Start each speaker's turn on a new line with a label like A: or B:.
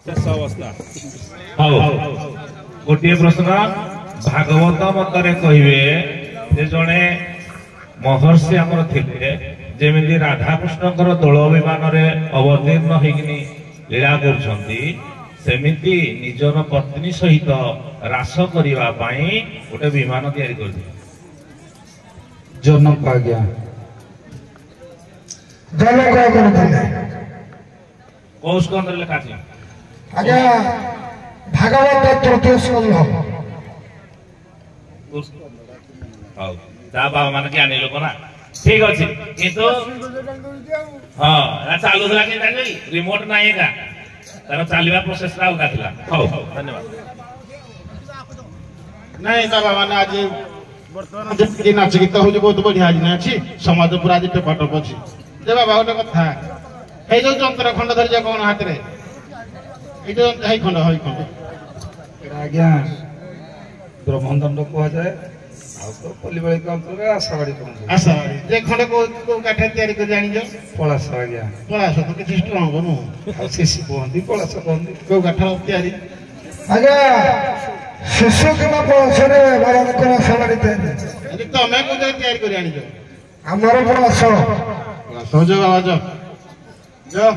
A: शेष अवस्था
B: हौ गोटे प्रश्न भागवत मतरे कहिबे जे जणे महर्षि आमर थिले जेमिति राधाकृष्णकर दोल विमान रे अवतीर्ण होइकिनी लीला करुछंती सेमिति निजर पत्नी सहित रास करिवा पई गोटे विमान तयारी करथि
C: जनक आज्ञा
D: जनक आज्ञा
B: कौ स्कंद लेखा थी
D: आज्ञा भागवत तृतीय स्कंद
B: हौ ता बाबा माने ज्ञानी लोक ना ठीक अछि किंतु हां या चालू थला के जाई रिमोट नाही का तार चालिबा प्रोसेस रा उगा थिला हौ धन्यवाद
E: नहीं बाबा माने आज वर्तमान जे नाच गीत हो बहुत बढ़िया आज नाची समाज पूरा आज टपटप अछि जे बाबा गोटे कथा हे जो जंत्र खंड धरि जे कोन हाथ रे ए जो हे खंड
C: आज्ञा ब्रह्मदंड कह जाए आ तो पल्लीबाड़ी अंतर रे आशाबाड़ी कहू
E: आशाबाड़ी जे खंड को काठे तयारी कर जानि जो
C: पलास आज्ञा
E: पलास तो किछ स्ट्रांग बनु
C: आ सीसी कहंदी पलास कहंदी
E: को काठ तयारी
D: आज्ञा शिशु के पलास रे बरन कर आशाबाड़ी तयारी
E: अरे तो मैं को तयारी कर जानि जो
D: हमर पलास
E: सहयोग आवाज जो